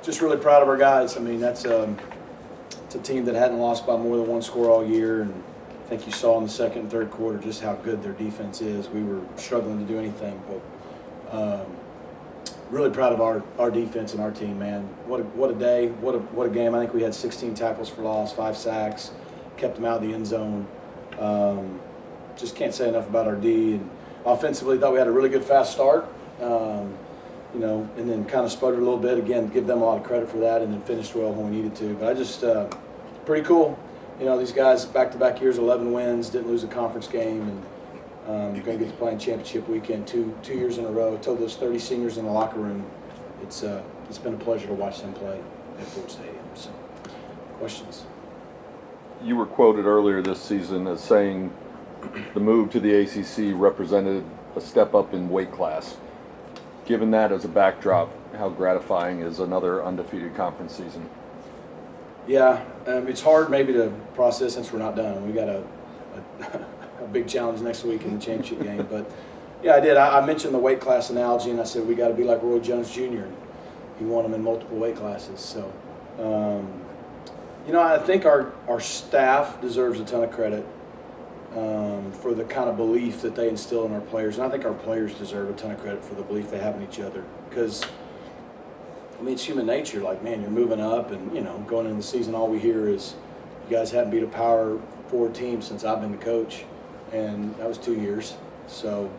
just really proud of our guys. I mean, it's a team that hadn't lost by more than one score all year, and I think you saw in the second and third quarter just how good their defense is. We were struggling to do anything, but really proud of our defense and our team, man. What a day, what a game. I think we had 16 tackles for loss, 5 sacks, kept them out of the end zone. Just can't say enough about our D. And offensively, thought we had a really good fast start. And then kind of sputtered a little bit. Again, give them a lot of credit for that, and then finished well when we needed to. But I just, pretty cool. These guys, back-to-back years, 11 wins, didn't lose a conference game, and going to get to play in championship weekend two years in a row. I told those 30 seniors in the locker room, it's been a pleasure to watch them play at Ford Stadium. So, questions? You were quoted earlier this season as saying the move to the ACC represented a step up in weight class. Given that as a backdrop, how gratifying is another undefeated conference season? Yeah, it's hard maybe to process since we're not done. We got a big challenge next week in the championship game. But yeah, I did. I mentioned the weight class analogy, and I said we got to be like Roy Jones Jr. He won them in multiple weight classes. So, I think our staff deserves a ton of credit for the kind of belief that they instill in our players. And I think our players deserve a ton of credit for the belief they have in each other. Because, it's human nature. Like, man, you're moving up, and, going into the season, all we hear is you guys haven't beat a Power 4 team since I've been the coach. And that was 2 years. So,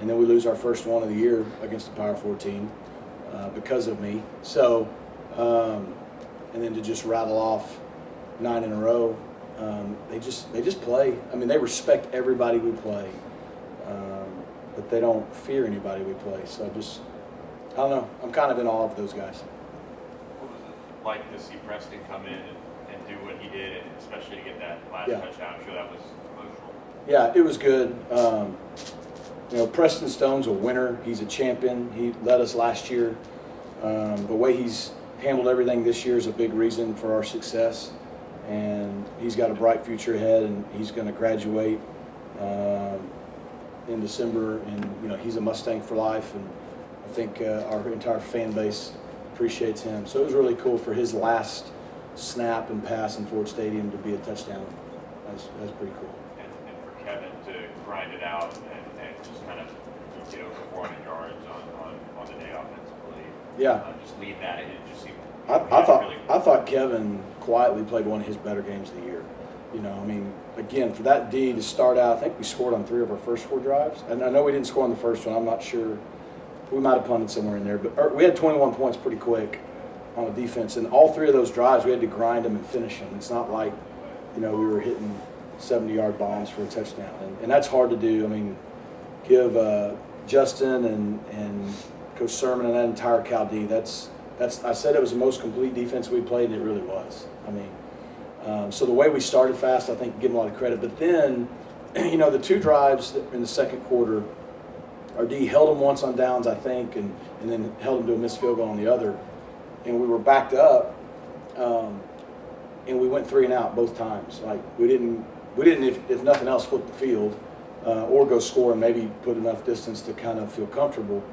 and then we lose our first one of the year against a Power 4 team because of me. So, and then to just rattle off 9 in a row, they just play. They respect everybody we play, but they don't fear anybody we play. So I don't know. I'm kind of in awe of those guys. What was it like to see Preston come in and do what he did, and especially to get that last touchdown? I'm sure that was emotional. Yeah, it was good. Preston Stone's a winner. He's a champion. He led us last year. The way he's handled everything this year is a big reason for our success. And he's got a bright future ahead, and he's going to graduate in December. And, he's a Mustang for life. And I think our entire fan base appreciates him. So it was really cool for his last snap and pass in Ford Stadium to be a touchdown. That's pretty cool. And for Kevin to grind it out and just kind of get over 400 yards on the day offensively. Yeah. Just lead that, and it just seemed. I thought Kevin quietly played one of his better games of the year. Again, for that D to start out, I think we scored on 3 of our first 4 drives. And I know we didn't score on the first one. I'm not sure. We might have punted somewhere in there. But we had 21 points pretty quick on the defense. And all 3 of those drives, we had to grind them and finish them. It's not like, we were hitting 70-yard bombs for a touchdown. And that's hard to do. Give Justin and Coach Sermon and that entire Cal D, I said it was the most complete defense we played, and it really was. So the way we started fast, I think, give them a lot of credit. But then, the 2 drives in the second quarter, our D held them once on downs, I think, and then held them to a missed field goal on the other. And we were backed up, and we went 3 and out both times. Like, we didn't if nothing else, flip the field or go score and maybe put enough distance to kind of feel comfortable.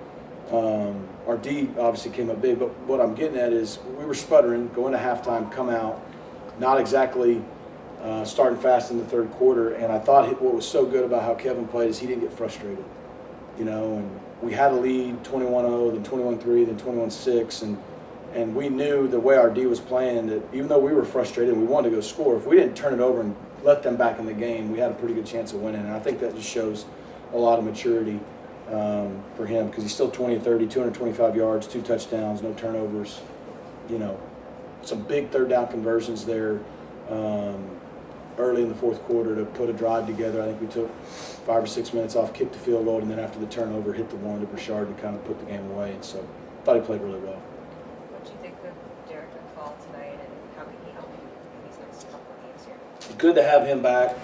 Our D obviously came up big, but what I'm getting at is we were sputtering, going to halftime, come out, not exactly starting fast in the third quarter, and I thought what was so good about how Kevin played is he didn't get frustrated, and we had a lead 21-0, then 21-3, then 21-6, and we knew the way our D was playing that even though we were frustrated and we wanted to go score, if we didn't turn it over and let them back in the game, we had a pretty good chance of winning, and I think that just shows a lot of maturity for him, because he's still 20-30, 225 yards, 2 touchdowns, no turnovers. Some big third down conversions there early in the fourth quarter to put a drive together. I think we took 5 or 6 minutes off, kicked the field goal, and then after the turnover, hit the one to Burchard to kind of put the game away. And so I thought he played really well. What do you think of Derek McFall tonight, and how can he help you in these next couple of games here? Good to have him back.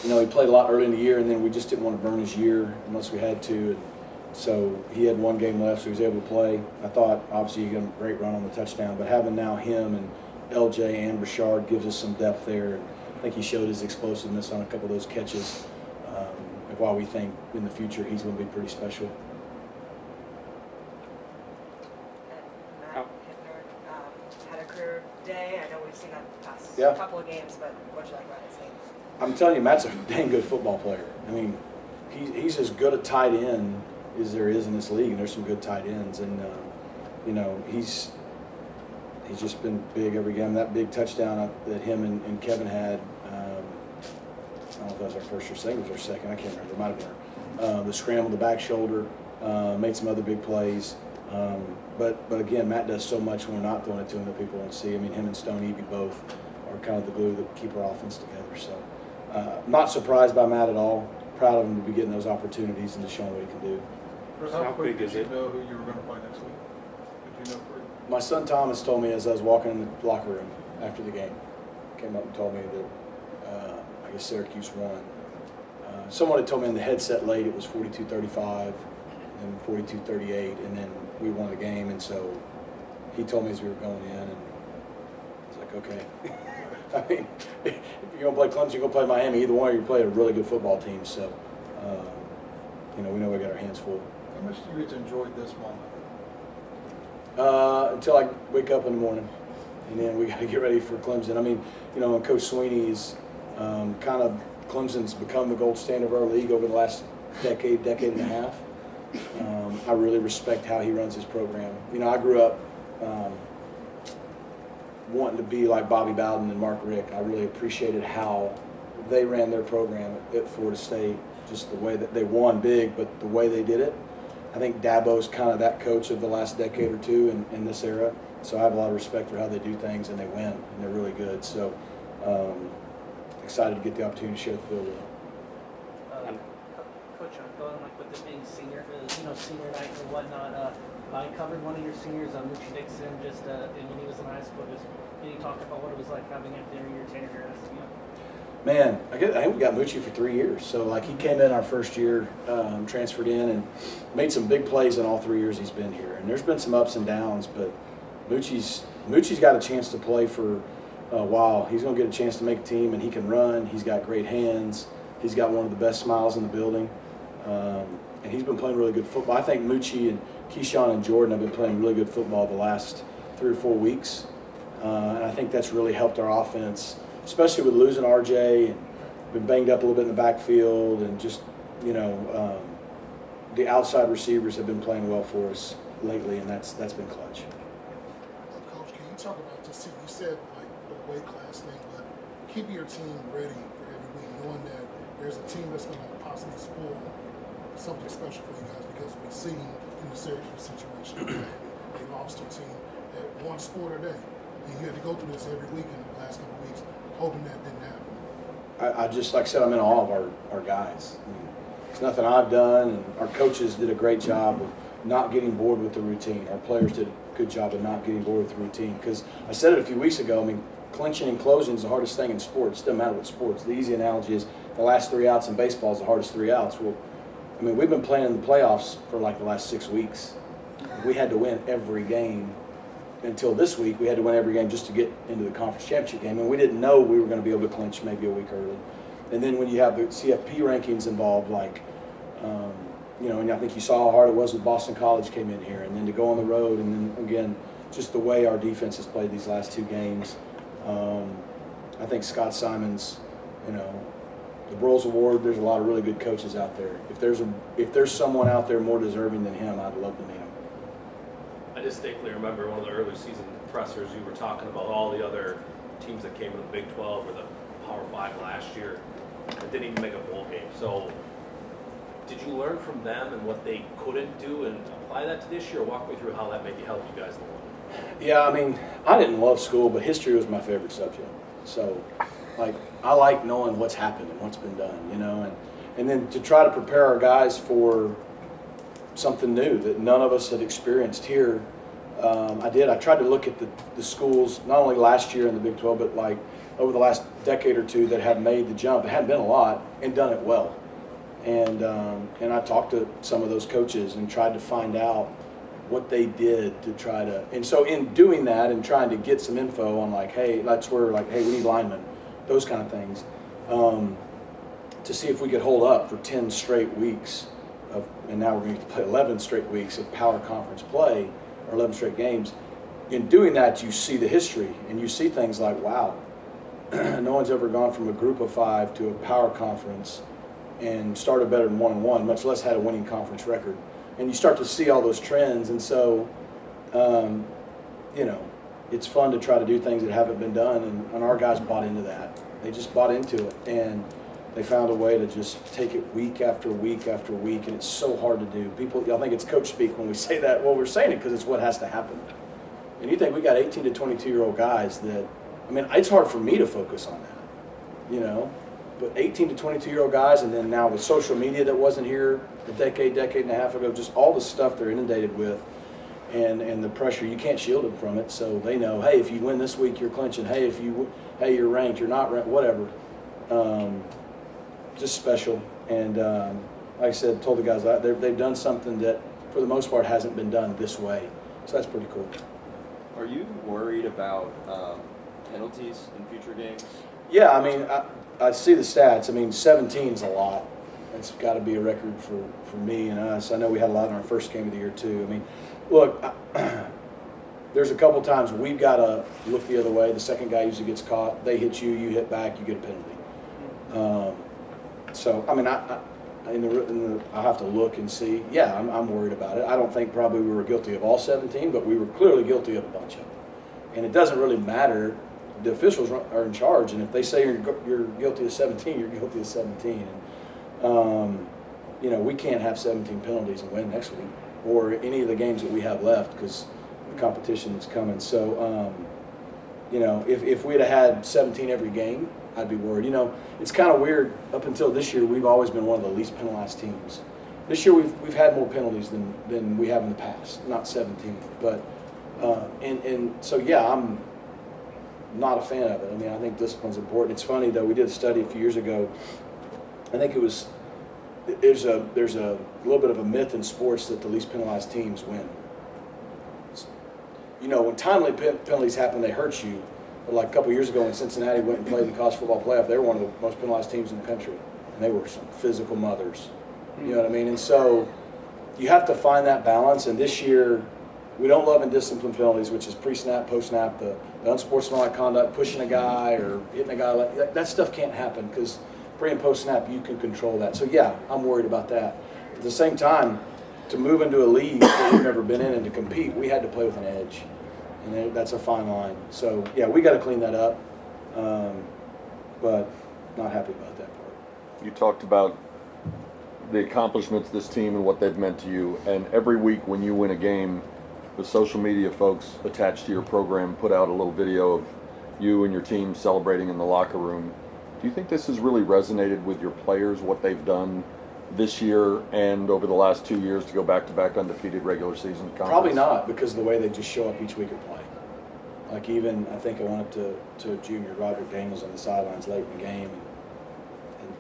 He played a lot early in the year, and then we just didn't want to burn his year unless we had to. And so he had 1 game left, so he was able to play. I thought, obviously, he got a great run on the touchdown, but having now him and LJ and Burchard gives us some depth there. And I think he showed his explosiveness on a couple of those catches, while we think in the future he's going to be pretty special. And Matt Hittner Yeah. a couple of games, but what you like about his game? I'm telling you, Matt's a dang good football player. I mean, he's as good a tight end as there is in this league, and there's some good tight ends. And you know, he's just been big every game. That big touchdown that him and Kevin had, I don't know if that was our first or second. It was our second. I can't remember. It might have been the scramble, the back shoulder, made some other big plays. But again, Matt does so much when we're not throwing it to him that people won't see. I mean, him and Stone Eby both are kind of the glue that keep our offense together. So, not surprised by Matt at all. Proud of him to be getting those opportunities and to showing what he can do. Chris, How how quick big did is you it? know who you were going to play next week? Did you know quick? My son Thomas told me as I was walking in the locker room after the game, came up and told me that I guess Syracuse won. Someone had told me in the headset late it was 42-35 and 42-38, and then we won the game. And so he told me as we were going in, and I was like, okay. I mean, if you're going to play Clemson, you're going to play Miami. Either one, you play a really good football team. So, you know, we know we got our hands full. How much do you get to enjoy this moment? Until I wake up in the morning, and then we got to get ready for Clemson. I mean, you know, Coach Sweeney's kind of Clemson's become the gold standard of our league over the last decade and a half. I really respect how he runs his program. You know, I grew up wanting to be like Bobby Bowden and Mark Richt. I really appreciated how they ran their program at Florida State, just the way that they won big, but the way they did it. I think Dabo's kind of that coach of the last decade or two in this era. So I have a lot of respect for how they do things, and they win, and they're really good. So excited to get the opportunity to share the field with them. Coach, I'm going like with this being senior night or whatnot. I covered one of your seniors, Moochie Dixon, just when he was in high school. Just can you talk about what it was like having him during your tenure here at SMU? Man, I think we got Moochie for 3 years. So, like, he came in our first year, transferred in, and made some big plays in all 3 years he's been here. And there's been some ups and downs, but Moochie's got a chance to play for a while. He's going to get a chance to make a team, and he can run. He's got great hands. He's got one of the best smiles in the building. And he's been playing really good football. I think Moochie and Keyshawn and Jordan have been playing really good football the last 3 or 4 weeks. And I think that's really helped our offense, especially with losing RJ and been banged up a little bit in the backfield, and just, you know, the outside receivers have been playing well for us lately, and that's been clutch. Coach, can you talk about just, you said like the weight class thing, but keeping your team ready for every week, knowing that there's a team that's going to possibly spoil something special for you guys, because we've seen in the Syracuse situation that they lost to a team that won sport a day. And you had to go through this every week in the last couple of weeks, hoping that didn't happen. I just, like I said, I'm in awe of our guys. I mean, it's nothing I've done, and our coaches did a great job of not getting bored with the routine. Our players did a good job of not getting bored with the routine. Because I said it a few weeks ago, I mean, clinching and closing is the hardest thing in sports. It doesn't matter what sports. The easy analogy is the last 3 outs in baseball is the hardest 3 outs. Well, I mean, we've been playing in the playoffs for like the last 6 weeks. We had to win every game. Until this week, we had to win every game just to get into the conference championship game, and we didn't know we were going to be able to clinch maybe a week early. And then when you have the CFP rankings involved, like, you know, and I think you saw how hard it was with Boston College came in here, and then to go on the road, and then again, just the way our defense has played these last 2 games. I think Scott Simons, you know, the Broyles Award, there's a lot of really good coaches out there. If there's someone out there more deserving than him, I'd love to meet him. I distinctly remember one of the early season pressers, you were talking about all the other teams that came to the Big 12 or the Power 5 last year that didn't even make a bowl game. So did you learn from them and what they couldn't do and apply that to this year? Walk me through how that maybe helped you guys in the world. Yeah, I mean, I didn't love school, but history was my favorite subject. So, like, I like knowing what's happened and what's been done, you know, and then to try to prepare our guys for something new that none of us had experienced here. I tried to look at the schools, not only last year in the Big 12, but like over the last decade or two that have made the jump. It hadn't been a lot and done it well. And I talked to some of those coaches and tried to find out what they did to try to. And so in doing that and trying to get some info on like, hey, that's where like, hey, we need linemen, those kind of things, to see if we could hold up for 10 straight weeks. And now we're going to play 11 straight weeks of power conference play, or 11 straight games. In doing that, you see the history, and you see things like, wow, no one's ever gone from a group of 5 to a power conference and started better than 1-1, much less had a winning conference record. And you start to see all those trends, and so, you know, it's fun to try to do things that haven't been done, and our guys bought into that. They just bought into it, and they found a way to just take it week after week after week, and it's so hard to do. People, I think it's coach speak when we say that. Well, we're saying it because it's what has to happen. And you think we got 18 to 22-year-old guys that, I mean, it's hard for me to focus on that, you know. But 18 to 22-year-old guys, and then now with social media that wasn't here a decade and a half ago, just all the stuff they're inundated with, and the pressure, you can't shield them from it. So they know, hey, if you win this week, you're clinching. Hey, you're ranked, you're not ranked, whatever. Just special. And like I said, told the guys they've done something that, for the most part, hasn't been done this way. So that's pretty cool. Are you worried about penalties in future games? Yeah, I mean, I see the stats. I mean, 17 is a lot. It's got to be a record for me and us. I know we had a lot in our first game of the year, too. I mean, look, there's a couple times we've got to look the other way. The second guy usually gets caught. They hit you, you hit back, you get a penalty. So, I mean, I have to look and see. Yeah, I'm worried about it. I don't think probably we were guilty of all 17, but we were clearly guilty of a bunch of them. And it doesn't really matter. The officials are in charge, and if they say you're guilty of 17, you're guilty of 17. And, you know, we can't have 17 penalties and win next week, or any of the games that we have left, because the competition is coming. So, you know, if we'd have had 17 every game, I'd be worried. You know, it's kind of weird. Up until this year, we've always been one of the least penalized teams. This year, we've had more penalties than we have in the past. Not 17, but and so yeah, I'm not a fan of it. I mean, I think discipline's important. It's funny though. We did a study a few years ago. I think there's a little bit of a myth in sports that the least penalized teams win. You know, when timely penalties happen, they hurt you. But like a couple years ago when Cincinnati went and played in the college football playoff, they were one of the most penalized teams in the country. And they were some physical mothers. You know what I mean? And so you have to find that balance. And this year, we don't love indiscipline penalties, which is pre-snap, post-snap, the unsportsmanlike conduct, pushing a guy or hitting a guy. Like that stuff can't happen because pre- and post-snap, you can control that. So, yeah, I'm worried about that. At the same time, to move into a league that we've never been in and to compete, we had to play with an edge. And that's a fine line. So, yeah, we got to clean that up, but not happy about that part. You talked about the accomplishments of this team and what they've meant to you. And every week when you win a game, the social media folks attached to your program put out a little video of you and your team celebrating in the locker room. Do you think this has really resonated with your players, what they've done this year and over the last 2 years to go back-to-back undefeated regular season conference? Probably not, because of the way they just show up each week and play. Like even, I think I went up to junior Roderick Daniels on the sidelines late in the game and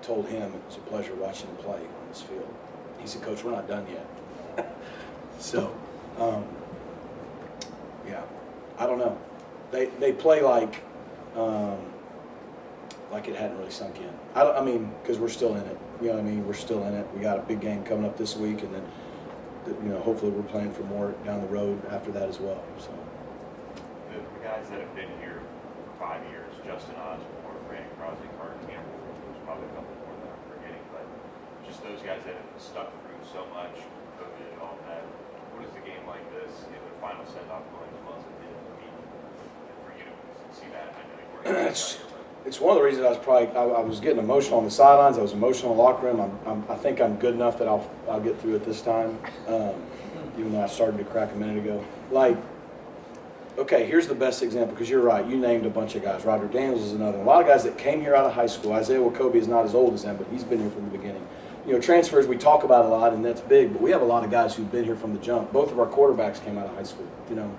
told him it was a pleasure watching him play on this field. He said, Coach, we're not done yet. So, yeah, I don't know. They play like it hadn't really sunk in. I mean, because we're still in it. You know what I mean? We're still in it. We got a big game coming up this week, and then, you know, hopefully we're playing for more down the road after that as well. So. The guys that have been here for 5 years, Justin Osborne, Brandon Crosby, Carter Campbell, there's probably a couple more that I'm forgetting, but just those guys that have stuck through so much, COVID and all that. What is the game like this, you know, the final send-off going as well as it did? I mean, for you to see that, I know you weren't It's one of the reasons I was getting emotional on the sidelines. I was emotional in the locker room. I think I'm good enough that I'll get through it this time, even though I started to crack a minute ago. Like, okay, here's the best example, because you're right. You named a bunch of guys. Roderick Daniels is another one. A lot of guys that came here out of high school. Isaiah Wakobe is not as old as him, but he's been here from the beginning. You know, transfers we talk about a lot, and that's big, but we have a lot of guys who've been here from the jump. Both of our quarterbacks came out of high school, you know.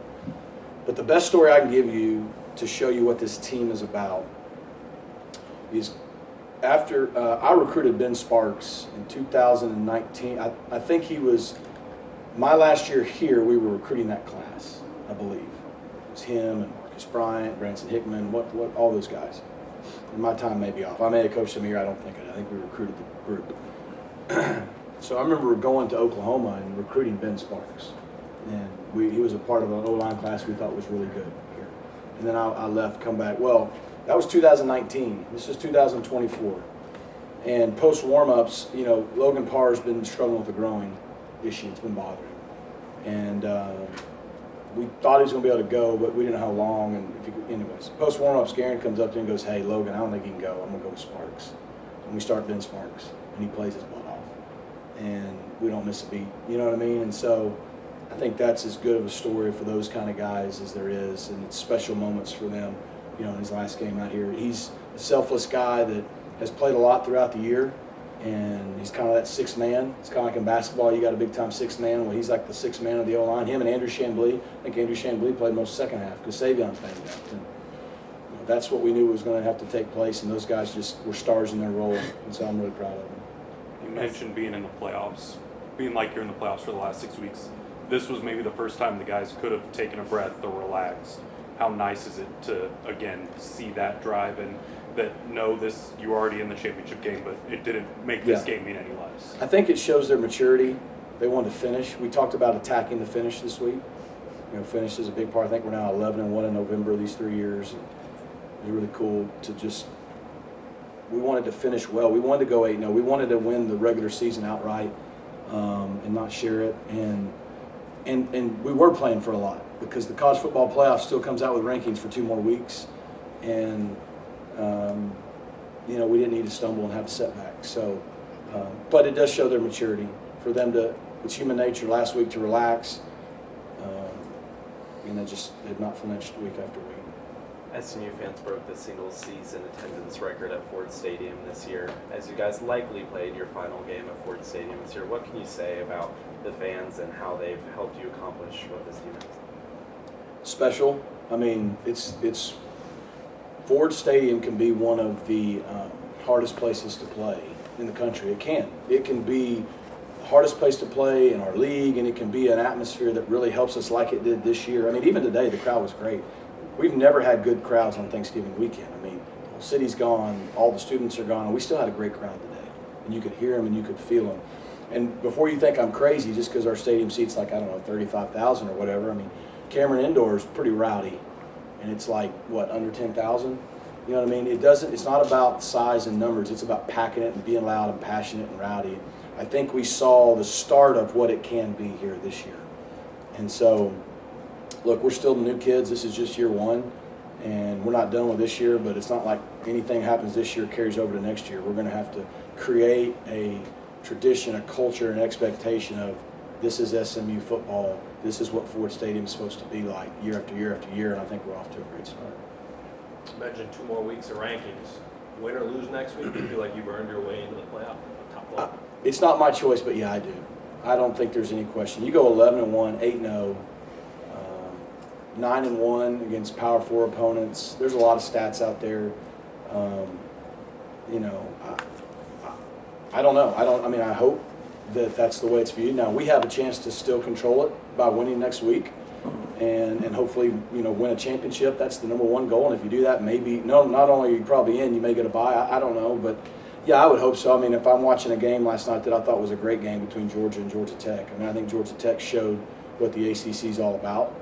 But the best story I can give you to show you what this team is about is after I recruited Ben Sparks in 2019. I think he was my last year here. We were recruiting that class, I believe. It was him and Marcus Bryant, Branson Hickman, what all those guys. And my time may be off. I may have coached them here. I don't think I think we recruited the group. So I remember going to Oklahoma and recruiting Ben Sparks, and he was a part of an O-line class we thought was really good here. And then I left, come back. Well, That was 2019. This is 2024. And post warm-ups, you know, Logan Parr's been struggling with a growing issue. It's been bothering him. And we thought he was going to be able to go, but we didn't know how long. And anyways, post warm-ups, Garen comes up to him and goes, "Hey, Logan, I don't think he can go. I'm going to go with Sparks." And we start Ben Sparks, and he plays his butt off. And we don't miss a beat. You know what I mean? And so I think that's as good of a story for those kind of guys as there is, and it's special moments for them, you know, in his last game out here. He's a selfless guy that has played a lot throughout the year, and he's kind of that sixth man. It's kind of like in basketball, you got a big-time sixth man. Well, he's like the sixth man of the O-line. Him and Andrew Chambly. I think Andrew Chambly played most second half because Savion's banged up. And, you know, that's what we knew was going to have to take place, and those guys just were stars in their role, and so I'm really proud of them. You mentioned being in the playoffs, being like you're in the playoffs for the last 6 weeks. This was maybe the first time the guys could have taken a breath or relaxed. How nice is it to, again, see that drive and that know this, you're already in the championship game, but it didn't make this game mean any less? I think it shows their maturity. They wanted to finish. We talked about attacking the finish this week. You know, finish is a big part. I think we're now 11-1 in November these 3 years. And it was really cool to just, we wanted to finish well. We wanted to go 8-0. We wanted to win the regular season outright and not share it. And we were playing for a lot because the college football playoff still comes out with rankings for 2 more weeks. And, you know, we didn't need to stumble and have a setback. So, but it does show their maturity for them to, it's human nature last week to relax. And they just have not flinched week after week. SMU fans broke the single-season attendance record at Ford Stadium this year. As you guys likely played your final game at Ford Stadium this year, what can you say about the fans and how they've helped you accomplish what this team has? Special. I mean, it's Ford Stadium can be one of the hardest places to play in the country. It can be the hardest place to play in our league, and it can be an atmosphere that really helps us like it did this year. I mean, even today, the crowd was great. We've never had good crowds on Thanksgiving weekend. I mean, the whole city's gone, all the students are gone, and we still had a great crowd today. And you could hear them and you could feel them. And before you think I'm crazy, just because our stadium seats like, I don't know, 35,000 or whatever, I mean, Cameron Indoor is pretty rowdy. And it's like, what, under 10,000? You know what I mean? It's not about size and numbers. It's about packing it and being loud and passionate and rowdy. I think we saw the start of what it can be here this year. And so, look, we're still the new kids. This is just year one, and we're not done with this year, but it's not like anything happens this year carries over to next year. We're going to have to create a tradition, a culture, an expectation of this is SMU football. This is what Ford Stadium is supposed to be like year after year after year, and I think we're off to a great start. Imagine 2 more weeks of rankings. Win or lose next week, do you feel like you've earned your way into the playoff, top level? It's not my choice, but yeah, I do. I don't think there's any question. You go 11-1, 8-0, 9-1 against Power 4 opponents. There's a lot of stats out there. You know, I don't know. I mean, I hope that that's the way it's viewed. Now, we have a chance to still control it by winning next week and hopefully, you know, win a championship. That's the number one goal. And if you do that, maybe, no, not only are you probably in, you may get a bye. I don't know. But, yeah, I would hope so. I mean, if I'm watching a game last night that I thought was a great game between Georgia and Georgia Tech, I mean, I think Georgia Tech showed what the ACC is all about.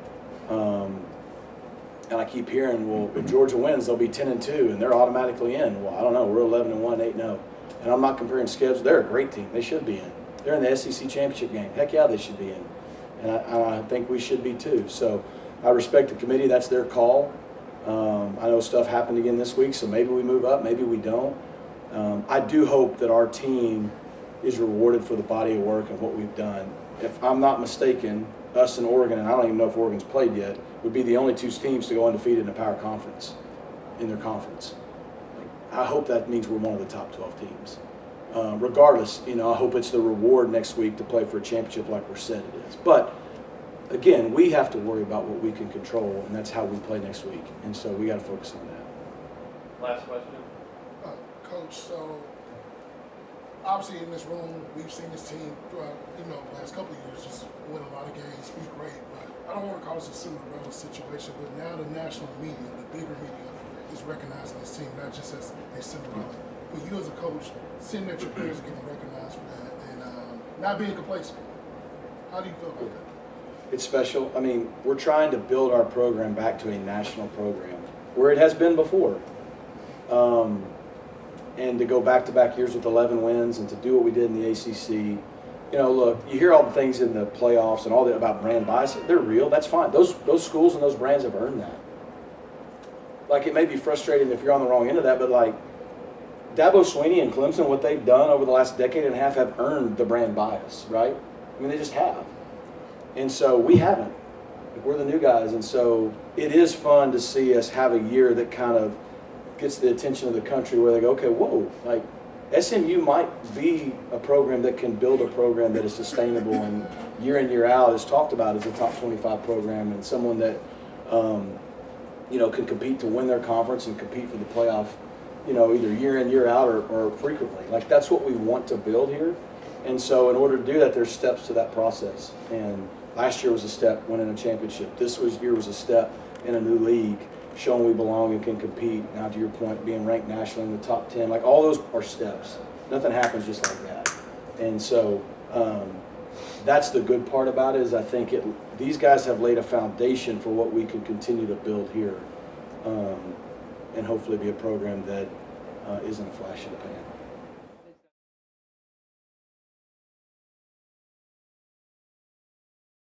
And I keep hearing, well, if Georgia wins, they'll be 10-2, and they're automatically in. Well, I don't know. We're 11-1, 8-0. And I'm not comparing schedules. They're a great team. They should be in. They're in the SEC championship game. Heck yeah, they should be in. And I think we should be too. So I respect the committee. That's their call. I know stuff happened again this week, so maybe we move up, maybe we don't. I do hope that our team is rewarded for the body of work and what we've done. If I'm not mistaken, us and Oregon, and I don't even know if Oregon's played yet, would be the only 2 teams to go undefeated in a power conference, in their conference. I hope that means we're one of the top 12 teams. Regardless, you know, I hope it's the reward next week to play for a championship like we're said it is. But, again, we have to worry about what we can control, and that's how we play next week. And so we got to focus on that. Last question. Coach, so obviously in this room, we've seen this team throughout, you know, the last couple of years just win a lot of games, be great. But I don't want to call this a Cinderella situation, but now the national media, the bigger media, is recognizing this team, not just as a Cinderella. But you as a coach, seeing that your players are getting recognized for that and not being complacent, how do you feel about that? It's special. I mean, we're trying to build our program back to a national program where it has been before. And to go back-to-back years with 11 wins and to do what we did in the ACC, you know, look, you hear all the things in the playoffs and all that about brand bias. They're real. That's fine. Those schools and those brands have earned that. Like, it may be frustrating if you're on the wrong end of that, but like Dabo Swinney and Clemson, what they've done over the last decade and a half have earned the brand bias, right? I mean, they just have. And so we haven't. Like, we're the new guys. And so it is fun to see us have a year that kind of gets the attention of the country where they go, okay, whoa, like SMU might be a program that can build a program that is sustainable and in, year out is talked about as a top 25 program and someone that, you know, can compete to win their conference and compete for the playoff, you know, either year in, year out or frequently. Like, that's what we want to build here. And so in order to do that, there's steps to that process. And last year was a step winning a championship. This year was a step in a new league, showing we belong and can compete. Now, to your point, being ranked nationally in the top 10, like, all those are steps. Nothing happens just like that. And so that's the good part about it is I think these guys have laid a foundation for what we can continue to build here and hopefully be a program that isn't a flash in the pan.